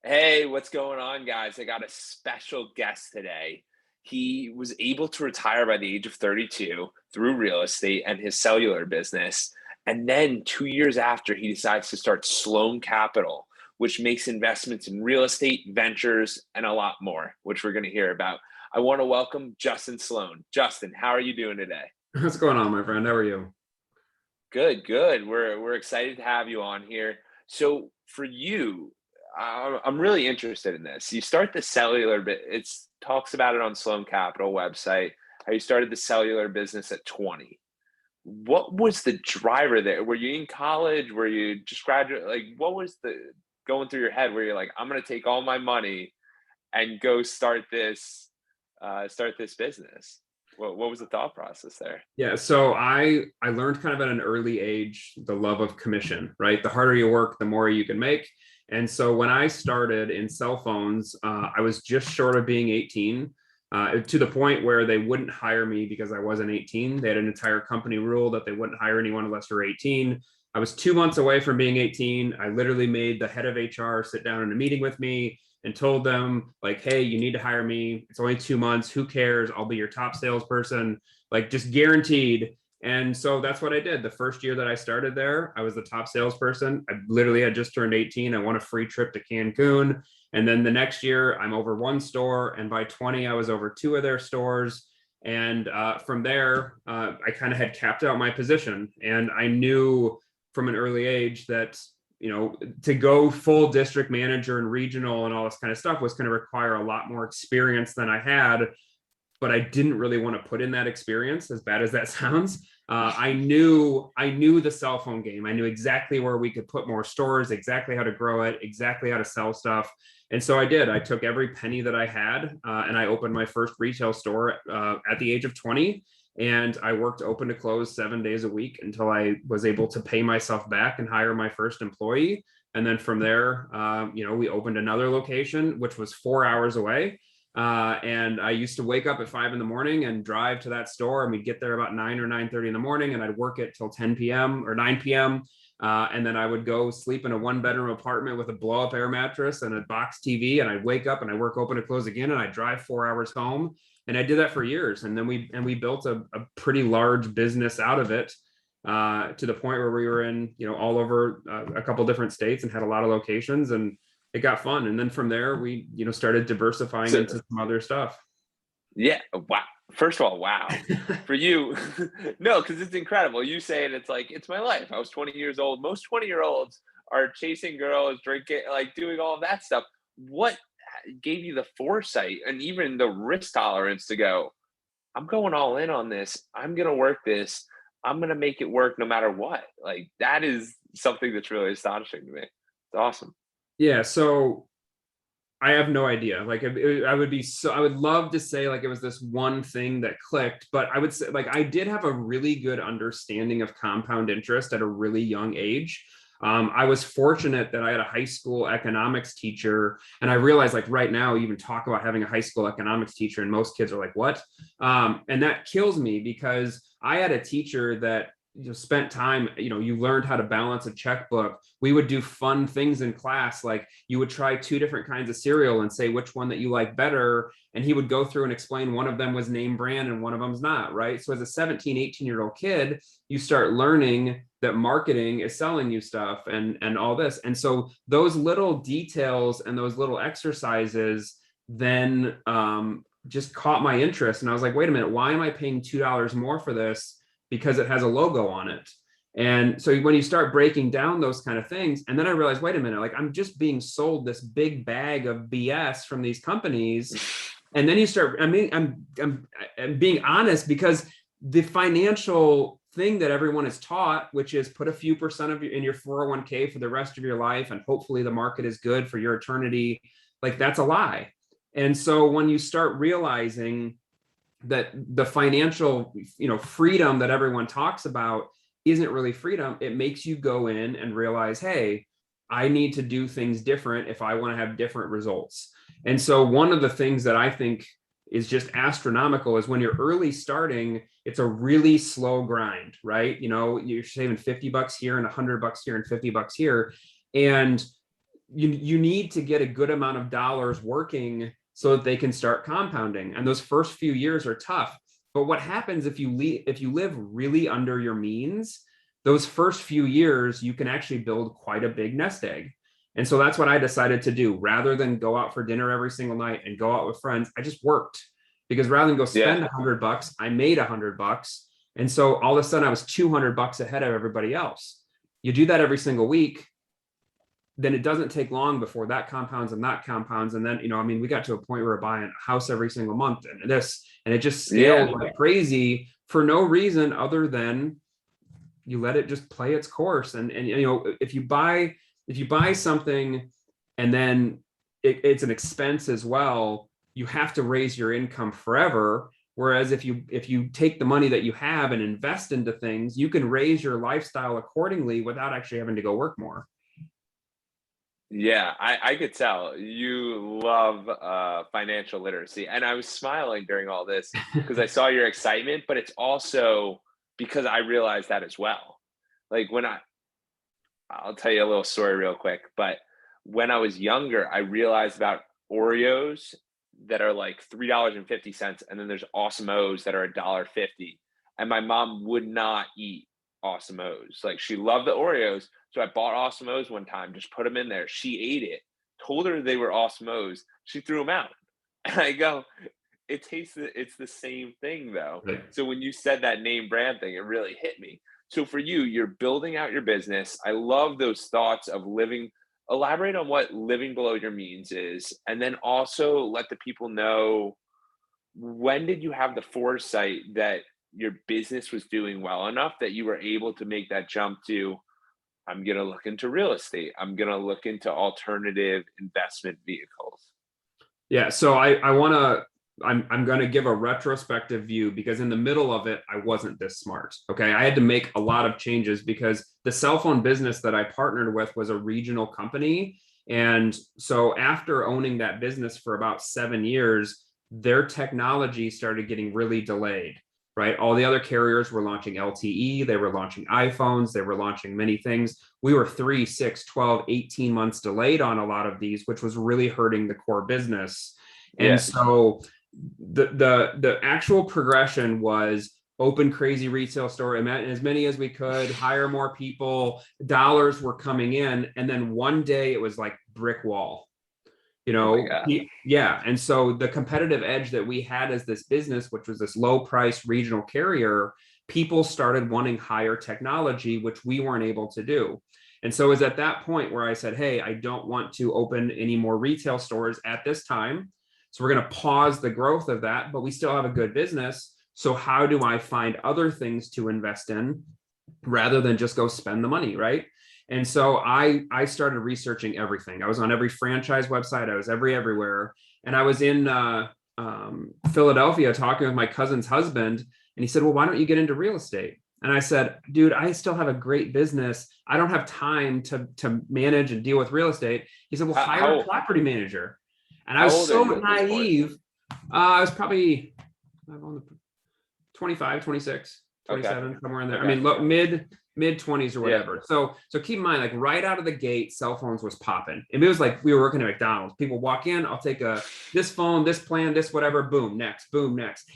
Hey, what's going on, guys? I got a special guest today. He was able to retire by the age of 32 through real estate and his cellular business. And then 2 years after, he decides to start Sloan Capital, which makes investments in real estate, ventures, and a lot more, which we're going to hear about. I want to welcome Justin Sloan. Justin, how are you doing today? What's going on, my friend? How are you? Good, good. We're excited to have you on here. So for you, I'm really interested in this. You start the cellular bit. It's talks about it on Sloan Capital website. How you started the cellular business at 20. What was the driver there? Were you in college? Were you just graduate? Like, what was the going through your head where you're like, I'm gonna take all my money and go start this business? What was the thought process there? Yeah, so I learned kind of at an early age the love of commission, right? The harder you work, the more you can make. And so when I started in cell phones, I was just short of being 18, to the point where they wouldn't hire me because I wasn't 18. They had an entire company rule that they wouldn't hire anyone unless you're 18. I was 2 months away from being 18. I literally made the head of HR sit down in a meeting with me and told them, like, hey, you need to hire me. It's only 2 months. Who cares? I'll be your top salesperson, like, just guaranteed. And so that's what I did. The first year that I started there, I was the top salesperson. I literally had just turned 18. I won a free trip to Cancun. And then the next year, I'm over one store. And by 20, I was over two of their stores. And from there, I kind of had capped out my position. And I knew from an early age that, to go full district manager and regional and all this kind of stuff was going to require a lot more experience than I had, but I didn't really want to put in that experience, as bad as that sounds. I knew the cell phone game. I knew exactly where we could put more stores, exactly how to grow it, exactly how to sell stuff. And so I did. I took every penny that I had, and I opened my first retail store at the age of 20. And I worked open to close 7 days a week until I was able to pay myself back and hire my first employee. And then from there, we opened another location, which was 4 hours away. And I used to wake up at 5 in the morning and drive to that store, and we'd get there about 9 or 9:30 in the morning, and I'd work it till 10 p.m. or 9 p.m. And then I would go sleep in a 1-bedroom apartment with a blow-up air mattress and a box TV, and I'd wake up and I work open to close again, and I'd drive 4 hours home. And I did that for years. And then we built a pretty large business out of it, to the point where we were in, all over a couple different states and had a lot of locations, and it got fun. And then from there, we, started diversifying So, into some other stuff. yeah, wow. First of all, wow. For you, no, because it's incredible. You say it, it's like, it's my life. I was 20 years old. Most 20-year-olds are chasing girls, drinking, like doing all of that stuff. What gave you the foresight and even the risk tolerance to go, I'm going all in on this. I'm going to work this. I'm going to make it work no matter what. Like, that is something that's really astonishing to me. It's awesome. Yeah. So I have no idea. Like, I would love to say like it was this one thing that clicked, but I would say like I did have a really good understanding of compound interest at a really young age. I was fortunate that I had a high school economics teacher, and I realized like right now, even talk about having a high school economics teacher, and most kids are like, "What?" And that kills me because I had a teacher that spent time, you learned how to balance a checkbook. We would do fun things in class, like you would try two different kinds of cereal and say which one that you like better, and he would go through and explain one of them was name brand and one of them's not, right? So as a 17-18-year-old kid, you start learning that marketing is selling you stuff and all this. And so those little details and those little exercises then just caught my interest, and I was like, wait a minute, why am I paying $2 more for this? Because it has a logo on it. And so when you start breaking down those kind of things, and then I realized, wait a minute, like I'm just being sold this big bag of BS from these companies. And then you start, I'm being honest, because the financial thing that everyone is taught, which is put a few percent of in your 401k for the rest of your life, and hopefully the market is good for your eternity, like that's a lie. And so when you start realizing that the financial, freedom that everyone talks about isn't really freedom, it makes you go in and realize, hey, I need to do things different if I want to have different results. And so one of the things that I think is just astronomical is when you're early starting, it's a really slow grind, right? You're saving $50 here and $100 here and $50 here. And you need to get a good amount of dollars working so that they can start compounding. And those first few years are tough. But what happens if you live really under your means, those first few years, you can actually build quite a big nest egg. And so that's what I decided to do. Rather than go out for dinner every single night and go out with friends, I just worked, because rather than go spend $100, I made $100. And so all of a sudden I was $200 ahead of everybody else. You do that every single week, then it doesn't take long before that compounds and that compounds. And then, we got to a point where we're buying a house every single month and it just scaled like crazy for no reason other than you let it just play its course. And if you buy something and then it's an expense as well, you have to raise your income forever. Whereas if you take the money that you have and invest into things, you can raise your lifestyle accordingly without actually having to go work more. Yeah, I could tell you love financial literacy. And I was smiling during all this because I saw your excitement, but it's also because I realized that as well. Like I'll tell you a little story real quick, but when I was younger, I realized about Oreos that are like $3.50, and then there's Awesome O's that are $1.50. And my mom would not eat Awesome O's. Like, she loved the Oreos. So I bought Awesome O's one time, just put them in there. She ate it, told her they were Awesome O's. She threw them out. And I go, it's the same thing though. Right. So when you said that name brand thing, it really hit me. So for you, you're building out your business. I love those thoughts of elaborate on what living below your means is. And then also let the people know, when did you have the foresight that your business was doing well enough that you were able to make that jump to, I'm going to look into real estate, I'm going to look into alternative investment vehicles? Yeah. So I'm going to give a retrospective view, because in the middle of it, I wasn't this smart. Okay. I had to make a lot of changes because the cell phone business that I partnered with was a regional company. And so after owning that business for about 7 years, their technology started getting really delayed, right? All the other carriers were launching LTE, they were launching iPhones, they were launching many things. We were 3, 6, 12, 18 months delayed on a lot of these, which was really hurting the core business. And so the actual progression was open crazy retail store, as many as we could, hire more people, dollars were coming in. And then one day it was like brick wall. And so the competitive edge that we had as this business, which was this low price regional carrier, people started wanting higher technology, which we weren't able to do. And so it was at that point where I said, hey, I don't want to open any more retail stores at this time. So we're going to pause the growth of that, but we still have a good business. So how do I find other things to invest in rather than just go spend the money, right? And so I started researching everything. I was on every franchise website. I was everywhere. And I was in Philadelphia talking with my cousin's husband. And he said, well, why don't you get into real estate? And I said, dude, I still have a great business. I don't have time to manage and deal with real estate. He said, well, hire a property manager. And I was so naive. I was probably 25, 26, 27, somewhere in there. Okay. I mean, mid 20s or whatever. Yeah. So keep in mind, like right out of the gate, cell phones was popping. And it was like we were working at McDonald's. People walk in, I'll take this phone, this plan, this whatever, boom, next.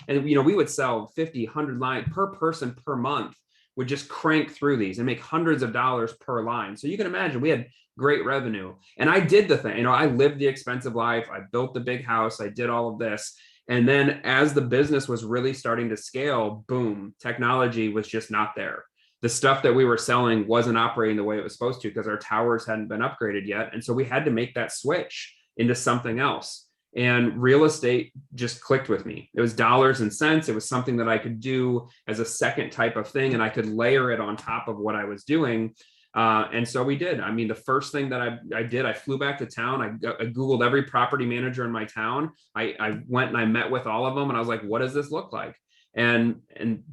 And we would sell 50, 100 lines per person per month, would just crank through these and make hundreds of dollars per line. So you can imagine we had great revenue. And I did the thing, I lived the expensive life. I built the big house. I did all of this. And then as the business was really starting to scale, boom, technology was just not there. The stuff that we were selling wasn't operating the way it was supposed to because our towers hadn't been upgraded yet. And so we had to make that switch into something else. And real estate just clicked with me. It was dollars and cents. It was something that I could do as a second type of thing, and I could layer it on top of what I was doing. And so we did. I mean, the first thing that I did, I flew back to town. I Googled every property manager in my town. I went and I met with all of them, and I was like, what does this look like? And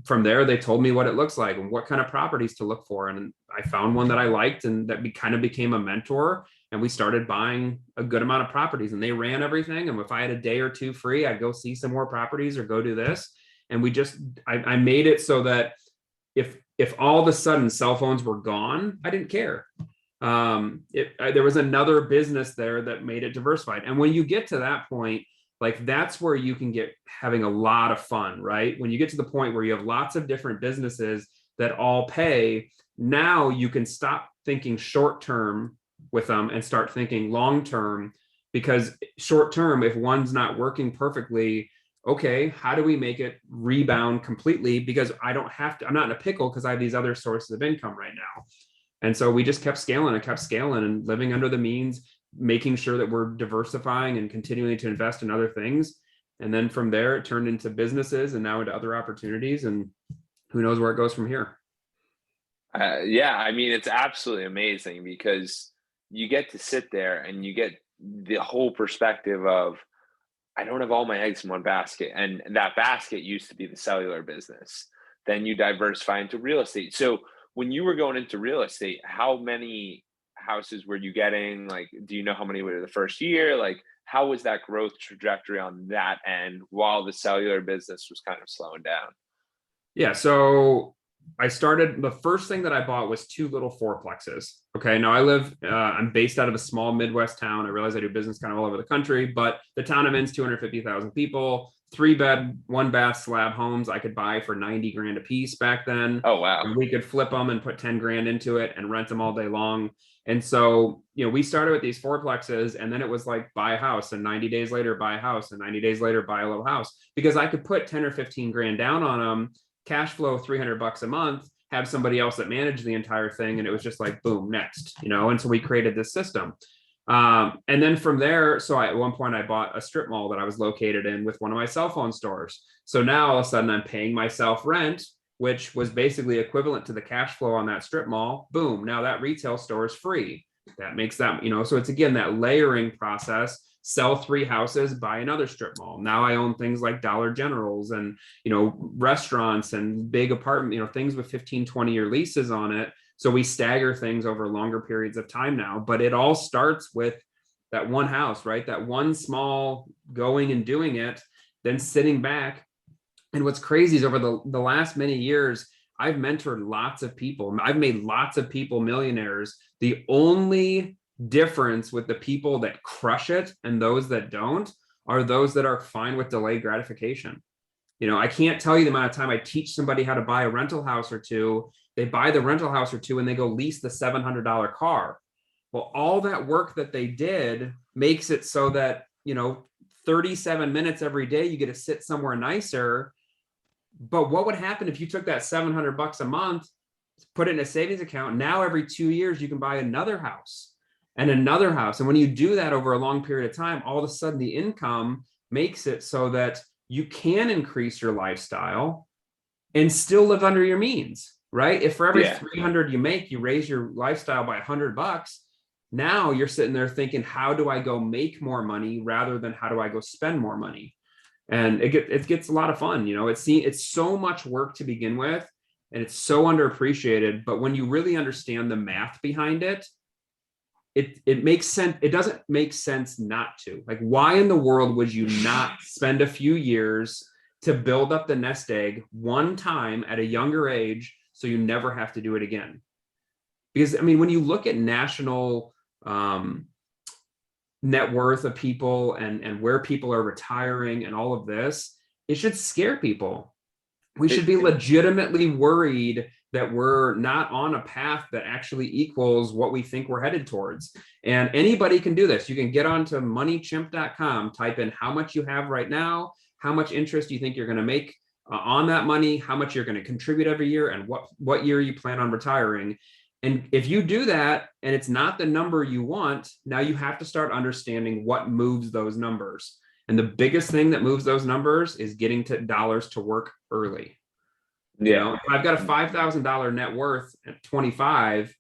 from there, they told me what it looks like and what kind of properties to look for. And I found one that I liked, and that kind of became a mentor. And we started buying a good amount of properties, and they ran everything. And if I had a day or two free, I'd go see some more properties or go do this. And I made it so that if all of a sudden cell phones were gone, I didn't care. There was another business there that made it diversified. And when you get to that point, like that's where you can get having a lot of fun, right? When you get to the point where you have lots of different businesses that all pay, now you can stop thinking short term with them and start thinking long term, because short term, if one's not working perfectly, okay, how do we make it rebound completely? Because I'm not in a pickle because I have these other sources of income right now. And so we just kept scaling and living under the means, making sure that we're diversifying and continuing to invest in other things. And then from there, it turned into businesses and now into other opportunities. And who knows where it goes from here. Yeah, I mean, it's absolutely amazing because you get to sit there and you get the whole perspective of, I don't have all my eggs in one basket. And that basket used to be the cellular business. Then you diversify into real estate. So when you were going into real estate, how many houses were you getting? Like, do you know how many were the first year? Like, how was that growth trajectory on that end while the cellular business was kind of slowing down? Yeah. So the first thing that I bought was 2 little fourplexes. Okay. Now I'm based out of a small Midwest town. I realize I do business kind of all over the country, but the town I'm in is 250,000 people, 3-bed, 1-bath slab homes I could buy for 90 grand a piece back then. Oh, wow. And we could flip them and put 10 grand into it and rent them all day long. And so, we started with these fourplexes, and then it was like buy a house, and 90 days later, buy a house, and 90 days later, buy a little house, because I could put 10 or 15 grand down on them, cash flow $300 a month, have somebody else that managed the entire thing. And it was just like, boom, next, and so we created this system. And then from there, so at one point I bought a strip mall that I was located in with one of my cell phone stores. So now all of a sudden I'm paying myself rent, which was basically equivalent to the cash flow on that strip mall. Boom. Now that retail store is free. That makes that, so it's again, that layering process. Sell 3 houses, buy another strip mall. Now I own things like Dollar Generals and, restaurants and big apartment, things with 15, 20-year leases on it. So we stagger things over longer periods of time now, but it all starts with that one house, right? That one small going and doing it, then sitting back. And what's crazy is over the last many years, I've mentored lots of people. I've made lots of people millionaires. The only difference with the people that crush it and those that don't are those that are fine with delayed gratification. I can't tell you the amount of time I teach somebody how to buy a rental house or two. They buy the rental house or two and they go lease the $700 car. Well, all that work that they did makes it so that, 37 minutes every day, you get to sit somewhere nicer. But what would happen if you took that $700 a month, put it in a savings account? Now every 2 years, you can buy another house and another house. And when you do that over a long period of time, all of a sudden the income makes it so that you can increase your lifestyle and still live under your means, right? If for every 300 you make, you raise your lifestyle by $100, now you're sitting there thinking, how do I go make more money rather than how do I go spend more money? And it gets a lot of fun. It's so much work to begin with, and it's so underappreciated. But when you really understand the math behind it, it makes sense. It doesn't make sense not to. Like, why in the world would you not spend a few years to build up the nest egg one time at a younger age so you never have to do it again? Because, when you look at national net worth of people and where people are retiring and all of this, it should scare people. We should be legitimately worried that we're not on a path that actually equals what we think we're headed towards. And anybody can do this. You can get onto moneychimp.com, type in how much you have right now, how much interest you think you're going to make on that money, how much you're going to contribute every year, and what year you plan on retiring. And if you do that and it's not the number you want, now you have to start understanding what moves those numbers. And the biggest thing that moves those numbers is getting dollars to work early. If I've got a $5,000 net worth at 25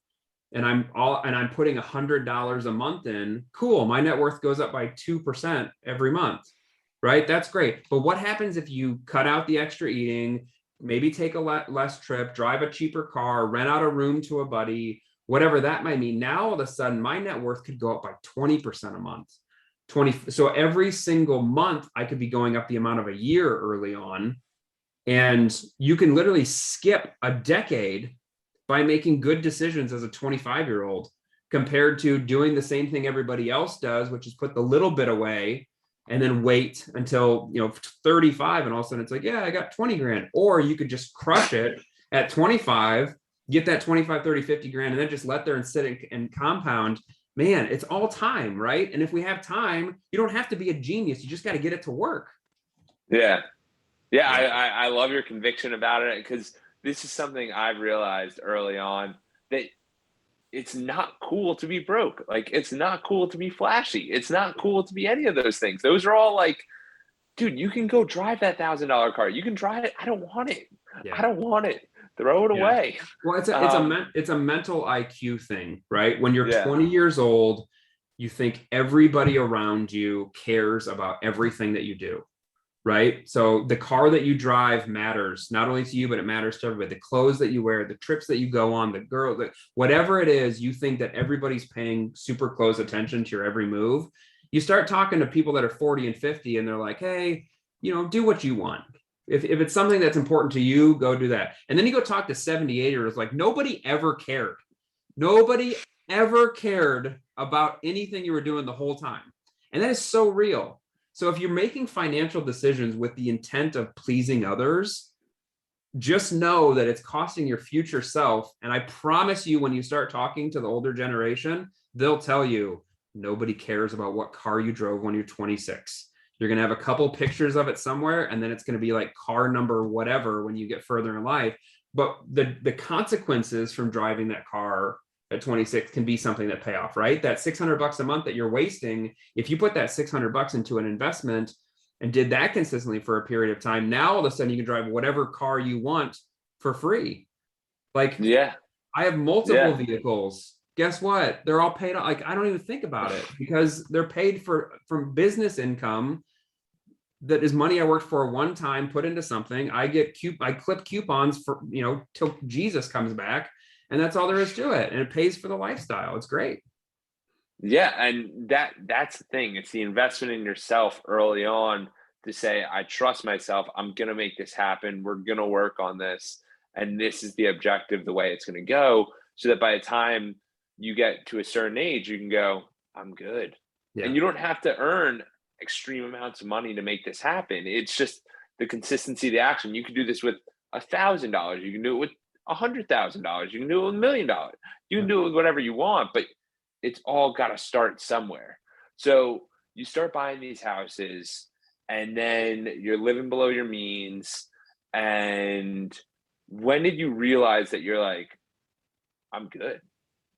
and I'm putting $100 a month in, cool. My net worth goes up by 2% every month, right? That's great. But what happens if you cut out the extra eating, maybe take a less trip, drive a cheaper car, rent out a room to a buddy, whatever that might mean? Now, all of a sudden, my net worth could go up by 20% a month. So every single month, I could be going up the amount of a year early on. And you can literally skip a decade by making good decisions as a 25-year-old, compared to doing the same thing everybody else does, which is put the little bit away and then wait until, 35. And all of a sudden it's like, yeah, I got 20 grand. Or you could just crush it at 25, get that 25, 30, 50 grand, and then just let there and sit and compound. Man, it's all time, right? And if we have time, you don't have to be a genius. You just got to get it to work. Yeah. Yeah. I love your conviction about it, because this is something I've realized early on, that it's not cool to be broke. Like, it's not cool to be flashy. It's not cool to be any of those things. Those are all like, dude, you can go drive that $1,000 car. You can drive it. I don't want it. Yeah. I don't want it. Throw it away. Well, it's a mental IQ thing, right? When you're Yeah. 20 years old, you think everybody around you cares about everything that you do, right? So the car that you drive matters not only to you, but it matters to everybody. The clothes that you wear, the trips that you go on, the girl, whatever it is, you think that everybody's paying super close attention to your every move. You start talking to people that are 40 and 50, and they're like, hey, do what you want. If it's something that's important to you, go do that. And then you go talk to 78-year-olds, like, nobody ever cared. Nobody ever cared about anything you were doing the whole time. And that is so real. So if you're making financial decisions with the intent of pleasing others, just know that it's costing your future self. And I promise you, when you start talking to the older generation, they'll tell you nobody cares about what car you drove when you're 26. You're going to have a couple pictures of it somewhere, and then it's going to be like car number whatever when you get further in life. But the consequences from driving that car at 26 can be something that pay off, right? That $600 a month that you're wasting, if you put that $600 into an investment and did that consistently for a period of time, now all of a sudden you can drive whatever car you want for free. Like, yeah, I have multiple vehicles. Guess what? They're all paid off. Like, I don't even think about it because they're paid from business income. That is money I worked for one time, put into something. I clip coupons for, till Jesus comes back. And that's all there is to it. And it pays for the lifestyle. It's great. Yeah. And that's the thing. It's the investment in yourself early on to say, I trust myself. I'm going to make this happen. We're going to work on this. And this is the objective, the way it's going to go, so that by the time you get to a certain age, you can go, I'm good. Yeah. And you don't have to earn extreme amounts of money to make this happen. It's just the consistency of the action. You can do this with $1,000. You can do it with $100,000. You can do it with $1 million. You can do it with whatever you want, but it's all got to start somewhere. So you start buying these houses, and then you're living below your means. And when did you realize that you're like, I'm good?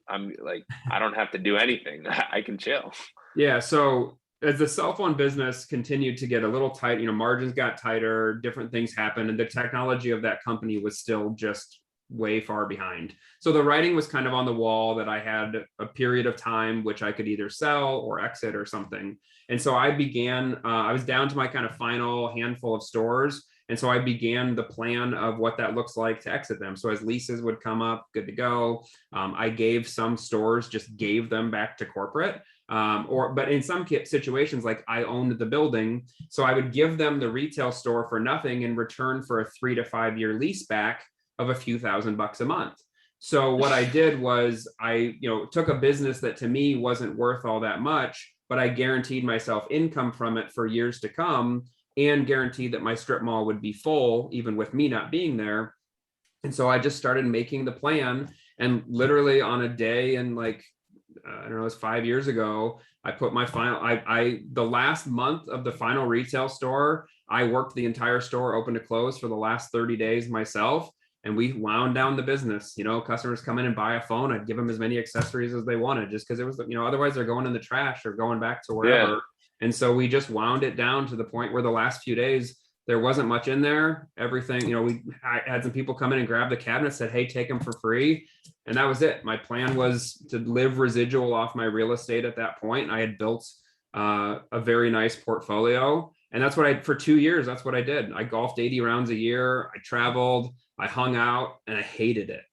I'm like, I don't have to do anything. I can chill. Yeah. So as the cell phone business continued to get a little tight, margins got tighter, different things happened, and the technology of that company was still just way far behind. So the writing was kind of on the wall that I had a period of time which I could either sell or exit or something. And so I began, I was down to my kind of final handful of stores. And so I began the plan of what that looks like to exit them. So as leases would come up, good to go. I gave some stores, just gave them back to corporate. But in some situations, like I owned the building, so I would give them the retail store for nothing in return for a 3 to 5 year lease back of a few $1,000s a month. So what I did was I, took a business that to me wasn't worth all that much, but I guaranteed myself income from it for years to come, and guaranteed that my strip mall would be full, even with me not being there. And so I just started making the plan, and literally on a day, and I don't know, it was 5 years ago, I put my the last month of the final retail store, I worked the entire store open to close for the last 30 days myself. And we wound down the business. Customers come in and buy a phone, I'd give them as many accessories as they wanted, just because it was, otherwise they're going in the trash or going back to wherever. Yeah. And so we just wound it down to the point where the last few days, there wasn't much in there. Everything, I had some people come in and grab the cabinet, said, hey, take them for free. And that was it. My plan was to live residual off my real estate at that point. I had built a very nice portfolio. And that's what for 2 years, that's what I did. I golfed 80 rounds a year. I traveled, I hung out, and I hated it.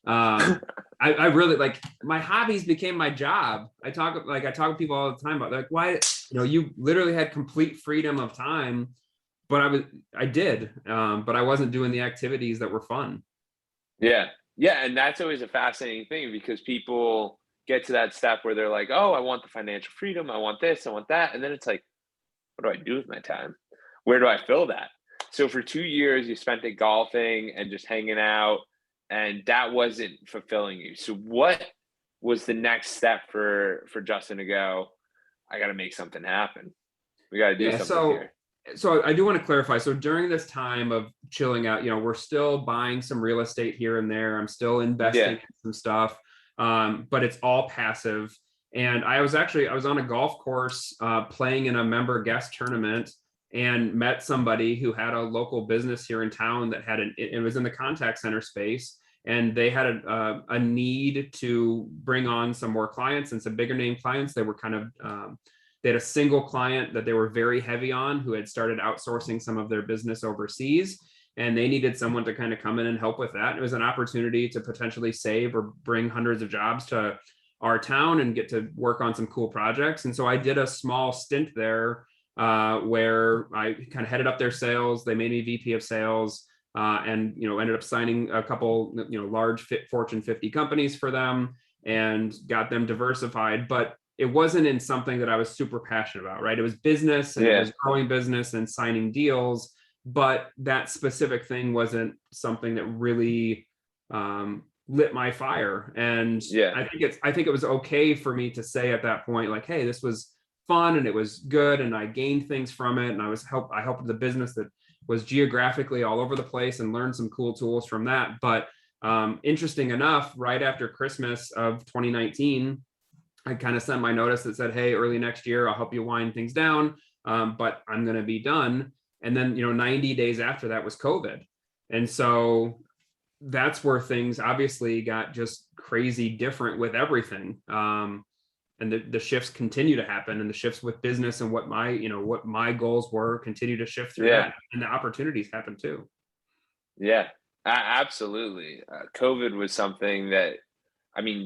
I really my hobbies became my job. I talk with people all the time about why, you literally had complete freedom of time, but I did, but I wasn't doing the activities that were fun. Yeah. Yeah. And that's always a fascinating thing, because people get to that step where they're like, oh, I want the financial freedom, I want this, I want that. And then it's like, what do I do with my time? Where do I fill that? So for 2 years, you spent it golfing and just hanging out, and that wasn't fulfilling you. So what was the next step for Justin to go, I got to make something happen. We got to do Yeah. something here. So I do want to clarify. So during this time of chilling out, we're still buying some real estate here and there. I'm still investing in some stuff, but it's all passive. And I was on a golf course playing in a member guest tournament, and met somebody who had a local business here in town that it was in the contact center space. And they had a need to bring on some more clients and some bigger name clients. They were kind of, they had a single client that they were very heavy on who had started outsourcing some of their business overseas. And they needed someone to kind of come in and help with that. It was an opportunity to potentially save or bring hundreds of jobs to our town and get to work on some cool projects. And so I did a small stint there where I kind of headed up their sales. They made me VP of sales. And ended up signing a couple large Fortune 50 companies for them and got them diversified, but it wasn't in something that I was super passionate about, right? It was business, and it was growing business and signing deals, but that specific thing wasn't something that really lit my fire. And I think it was okay for me to say at that point, like, hey, this was fun and it was good and I gained things from it, and I helped the business that was geographically all over the place and learned some cool tools from that. But interesting enough, right after Christmas of 2019, I kind of sent my notice that said, hey, early next year, I'll help you wind things down, but I'm going to be done. And then, 90 days after that was COVID. And so that's where things obviously got just crazy different with everything. And the shifts continue to happen, and the shifts with business and what my goals were continue to shift through that, and the opportunities happen too. Yeah, absolutely. COVID was something that,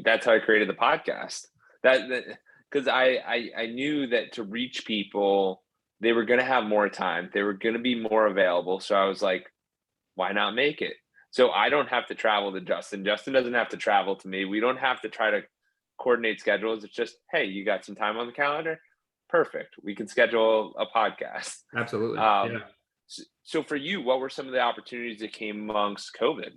that's how I created the podcast. That because I knew that to reach people, they were going to have more time, they were going to be more available. So I was like, why not make it? So I don't have to travel to Justin. Justin doesn't have to travel to me. We don't have to try to coordinate schedules. It's just, hey, you got some time on the calendar? Perfect. We can schedule a podcast. Absolutely. So for you, what were some of the opportunities that came amongst COVID,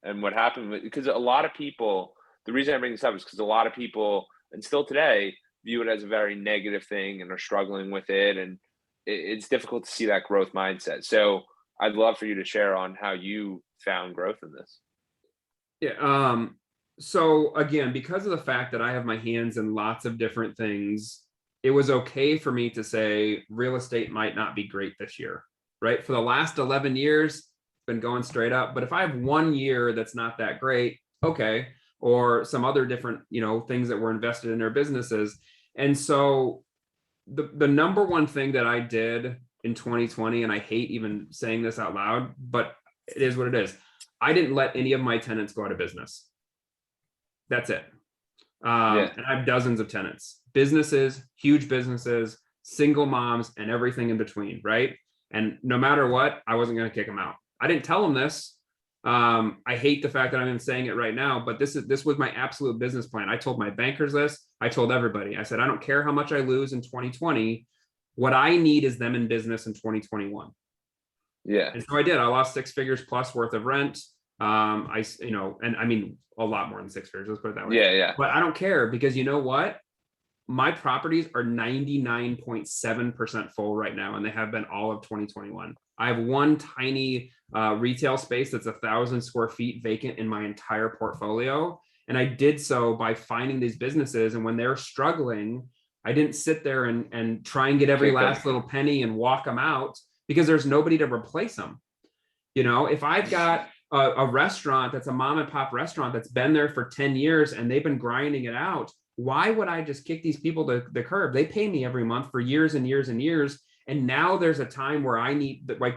and what happened? Because a lot of people, the reason I bring this up is because a lot of people, and still today, view it as a very negative thing and are struggling with it. And it's difficult to see that growth mindset. So I'd love for you to share on how you found growth in this. Yeah. So again, because of the fact that I have my hands in lots of different things, it was okay for me to say real estate might not be great this year, right? For the last 11 years, it's been going straight up. But if I have 1 year that's not that great, okay, or some other different, things that were invested in their businesses. And so the number one thing that I did in 2020, and I hate even saying this out loud, but it is what it is. I didn't let any of my tenants go out of business. That's it. And I have dozens of tenants, businesses, huge businesses, single moms, and everything in between, right? And no matter what, I wasn't going to kick them out. I didn't tell them this. I hate the fact that I'm even saying it right now, but this was my absolute business plan. I told my bankers this. I told everybody. I said, I don't care how much I lose in 2020. What I need is them in business in 2021. Yeah. And so I did. I lost 6 figures plus worth of rent. A lot more than 6 figures, let's put it that way. Yeah. But I don't care, because you know what? My properties are 99.7% full right now, and they have been all of 2021. I have one tiny retail space that's 1,000 square feet vacant in my entire portfolio. And I did so by finding these businesses. And when they're struggling, I didn't sit there and try and get every last little penny and walk them out, because there's nobody to replace them. If I've got a restaurant that's a mom and pop restaurant that's been there for 10 years and they've been grinding it out, why would I just kick these people to the curb? They pay me every month for years and years and years. And now there's a time where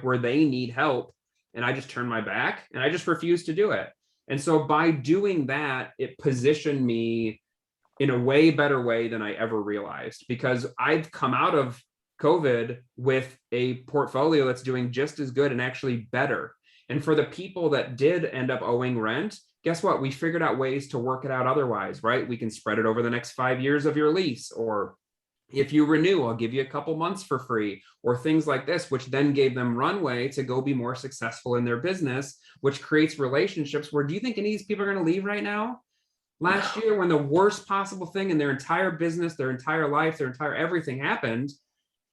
where they need help, and I just turn my back and I just refuse to do it. And so by doing that, it positioned me in a way better way than I ever realized, because I've come out of COVID with a portfolio that's doing just as good and actually better. And for the people that did end up owing rent, guess what? We figured out ways to work it out otherwise, right? We can spread it over the next 5 years of your lease, or if you renew, I'll give you a couple months for free, or things like this, which then gave them runway to go be more successful in their business, which creates relationships where, do you think any of these people are going to leave right now? Last year, when the worst possible thing in their entire business, their entire life, their entire everything happened,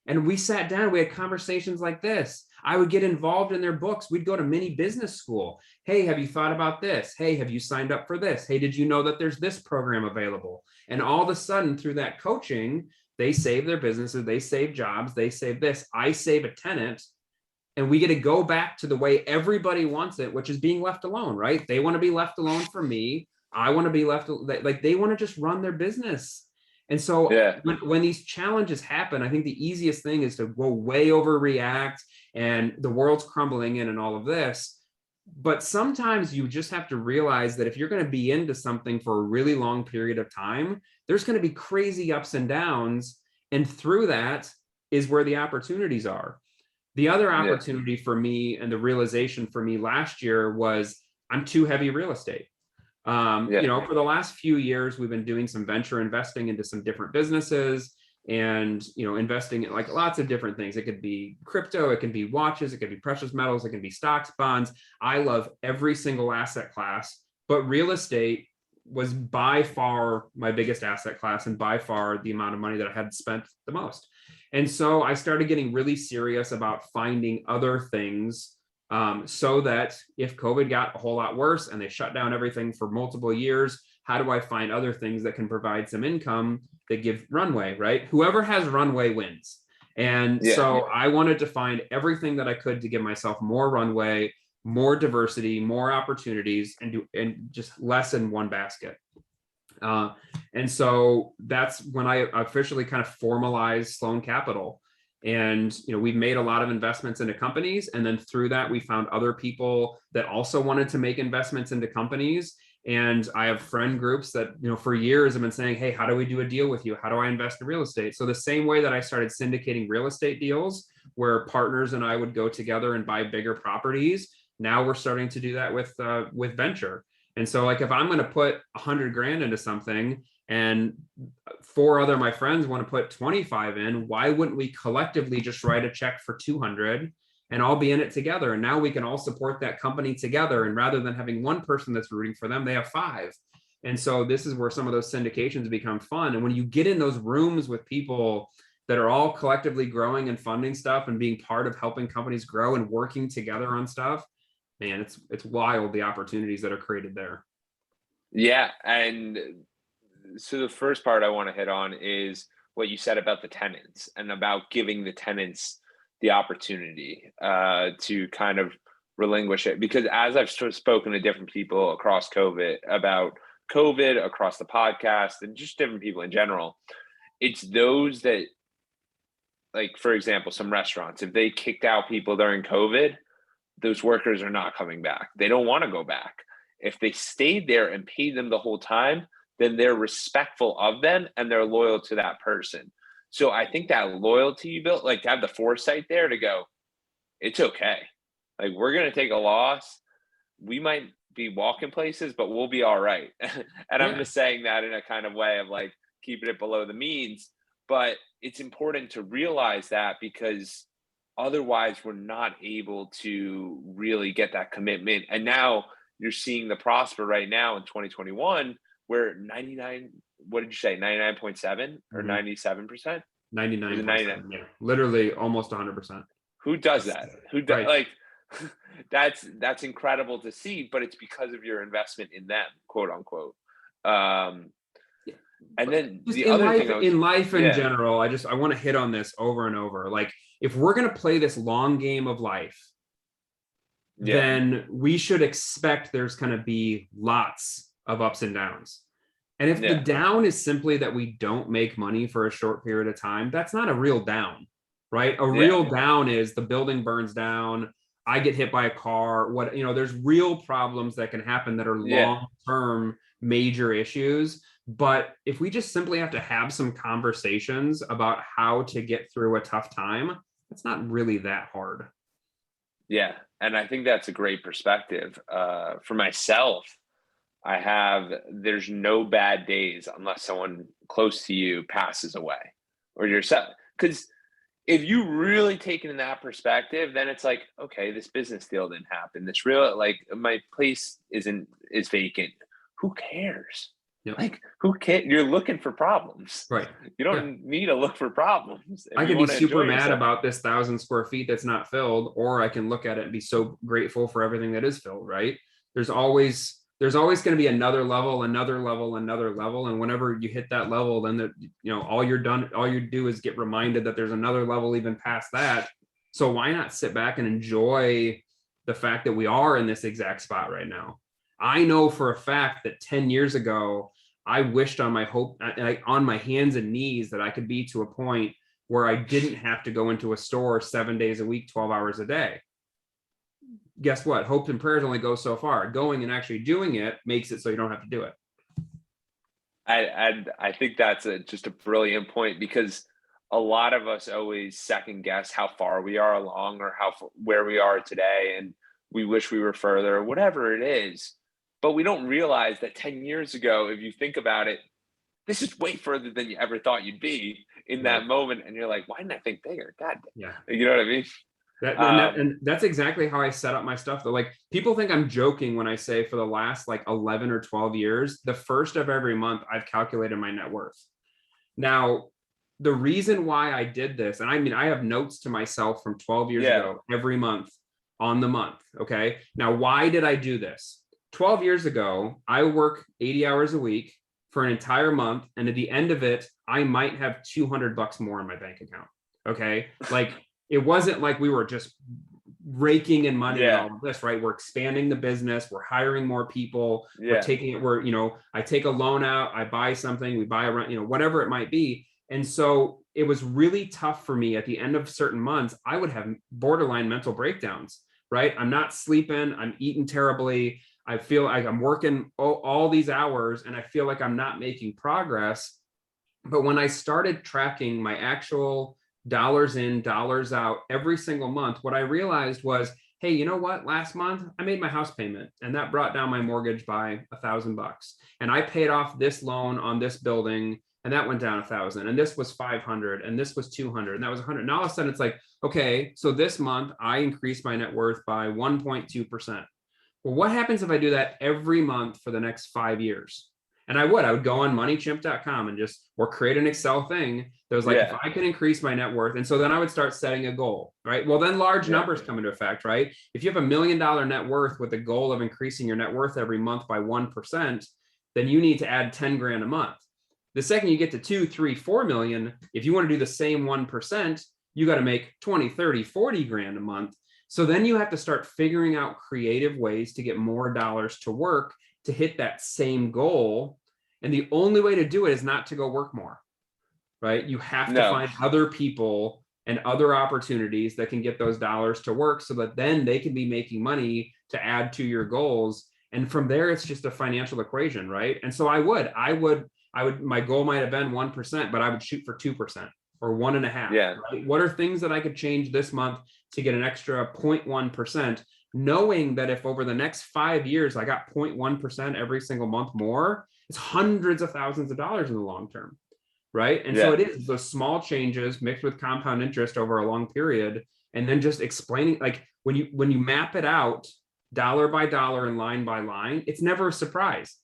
and we sat down, we had conversations like this. I would get involved in their books. We'd go to mini business school. Hey, have you thought about this? Hey, have you signed up for this? Hey, did you know that there's this program available? And all of a sudden, through that coaching, they save their businesses, they save jobs, they save this. I save a tenant, and we get to go back to the way everybody wants it, which is being left alone, right? They want to be left alone for me. I want to be left, like they want to just run their business. And so when these challenges happen, I think the easiest thing is to go way overreact and the world's crumbling in and all of this. But sometimes you just have to realize that if you're going to be into something for a really long period of time, there's going to be crazy ups and downs. And through that is where the opportunities are. The other opportunity for me, and the realization for me last year, was I'm too heavy real estate. You know, for the last few years, we've been doing some venture investing into some different businesses, and, you know, investing in like lots of different things. It could be crypto, it can be watches, it could be precious metals, it can be stocks, bonds. I love every single asset class, but real estate was by far my biggest asset class, and by far the amount of money that I had spent the most. And so I started getting really serious about finding other things, so that if COVID got a whole lot worse and they shut down everything for multiple years, how do I find other things that can provide some income that give runway, right? Whoever has runway wins. And so I wanted to find everything that I could to give myself more runway, more diversity, more opportunities, and just less in one basket. And so that's when I officially kind of formalized Sloan Capital. And, you know, we've made a lot of investments into companies. And then through that, we found other people that also wanted to make investments into companies. And I have friend groups that, you know, for years have been saying, hey, how do we do a deal with you? How do I invest in real estate? So the same way that I started syndicating real estate deals, where partners and I would go together and buy bigger properties, now we're starting to do that with venture. And so, like, if I'm going to put 100 grand into something, and 4 other my friends want to put 25 in, why wouldn't we collectively just write a check for 200 and all be in it together? And now we can all support that company together. And rather than having one person that's rooting for them, they have 5. And so this is where some of those syndications become fun. And when you get in those rooms with people that are all collectively growing and funding stuff and being part of helping companies grow and working together on stuff, man, it's wild, the opportunities that are created there. Yeah. And so the first part I want to hit on is what you said about the tenants, and about giving the tenants the opportunity to kind of relinquish it. Because as I've sort of spoken to different people across COVID, across the podcast, and just different people in general, it's those that, like, for example, some restaurants, if they kicked out people during COVID, those workers are not coming back. They don't want to go back. If they stayed there and paid them the whole time, then they're respectful of them and they're loyal to that person. So I think that loyalty you built, like, to have the foresight there to go, it's okay. Like, we're going to take a loss. We might be walking places, but we'll be all right. And I'm just saying that in a kind of way of like keeping it below the means. But it's important to realize that, because otherwise we're not able to really get that commitment. And now you're seeing the prosper right now in 2021, where 99, what did you say, 99.7 or 97%? 99. Yeah, literally almost 100%. Who does that? Who does, like, that's incredible to see, but it's because of your investment in them, quote unquote. And then the other thing in life in general, I want to hit on this over and over. Like, if we're going to play this long game of life, then we should expect there's going to be lots of ups and downs. And if the down is simply that we don't make money for a short period of time, that's not a real down, right? A real down is the building burns down, I get hit by a car, there's real problems that can happen that are long-term major issues. But if we just simply have to have some conversations about how to get through a tough time, it's not really that hard. Yeah. And I think that's a great perspective. For myself, there's no bad days unless someone close to you passes away or yourself. Because if you really take it in that perspective, then it's like, okay, this business deal didn't happen. This real, like, my place is vacant. Who cares? Yep. Like, who cares? You're looking for problems. Right. You don't need to look for problems. I If can you be want to super enjoy mad yourself. about this 1,000 square feet that's not filled, or I can look at it and be so grateful for everything that is filled, right? There's always going to be another level, another level, another level. And whenever you hit that level, then all you do is get reminded that there's another level even past that. So why not sit back and enjoy the fact that we are in this exact spot right now? I know for a fact that 10 years ago, I wished on my hands and knees that I could be to a point where I didn't have to go into a store 7 days a week, 12 hours a day. Guess what? Hopes and prayers only go so far. Going and actually doing it makes it so you don't have to do it. I think that's just a brilliant point, because a lot of us always second guess how far we are along or where we are today, and we wish we were further, whatever it is. But we don't realize that 10 years ago, if you think about it, this is way further than you ever thought you'd be in that moment. And you're like, why didn't I think bigger? God, yeah. You know what I mean? And that's exactly how I set up my stuff, though. Like, people think I'm joking when I say for the last like 11 or 12 years, the first of every month, I've calculated my net worth. Now, the reason why I did this, and I mean, I have notes to myself from 12 years ago, every month on the month. Okay. Now, why did I do this? 12 years ago, I work 80 hours a week for an entire month. And at the end of it, I might have $200 more in my bank account. Okay. Like, it wasn't like we were just raking in money and all of this, right? We're expanding the business. We're hiring more people. We're taking it, I take a loan out, I buy something, we buy a, whatever it might be. And so it was really tough for me at the end of certain months. I would have borderline mental breakdowns, right? I'm not sleeping. I'm eating terribly. I feel like I'm working all these hours and I feel like I'm not making progress. But when I started tracking my actual dollars in, dollars out every single month, what I realized was, hey, you know what? Last month I made my house payment and that brought down my mortgage by $1,000. And I paid off this loan on this building and that went down 1,000. And this was 500 and this was 200 and that was 100. Now all of a sudden it's like, okay, so this month I increased my net worth by 1.2%. Well, what happens if I do that every month for the next 5 years? And I would go on moneychimp.com and or create an Excel thing that was like, if I can increase my net worth. And so then I would start setting a goal, right? Well, then large numbers come into effect, right? If you have $1 million net worth with the goal of increasing your net worth every month by 1%, then you need to add 10 grand a month. The second you get to 2, 3, 4 million, if you want to do the same 1%, you got to make 20, 30, 40 grand a month. So then you have to start figuring out creative ways to get more dollars to work to hit that same goal. And the only way to do it is not to go work more, right? You have to find other people and other opportunities that can get those dollars to work so that then they can be making money to add to your goals. And from there, it's just a financial equation, right? And so I would, my goal might have been 1%, but I would shoot for 2% or 1.5%. Right? What are things that I could change this month to get an extra 0.1%, knowing that if over the next 5 years, I got 0.1% every single month more, it's hundreds of thousands of dollars in the long term, right? And so it is those small changes mixed with compound interest over a long period, and then just explaining, like when you map it out dollar by dollar and line by line, it's never a surprise.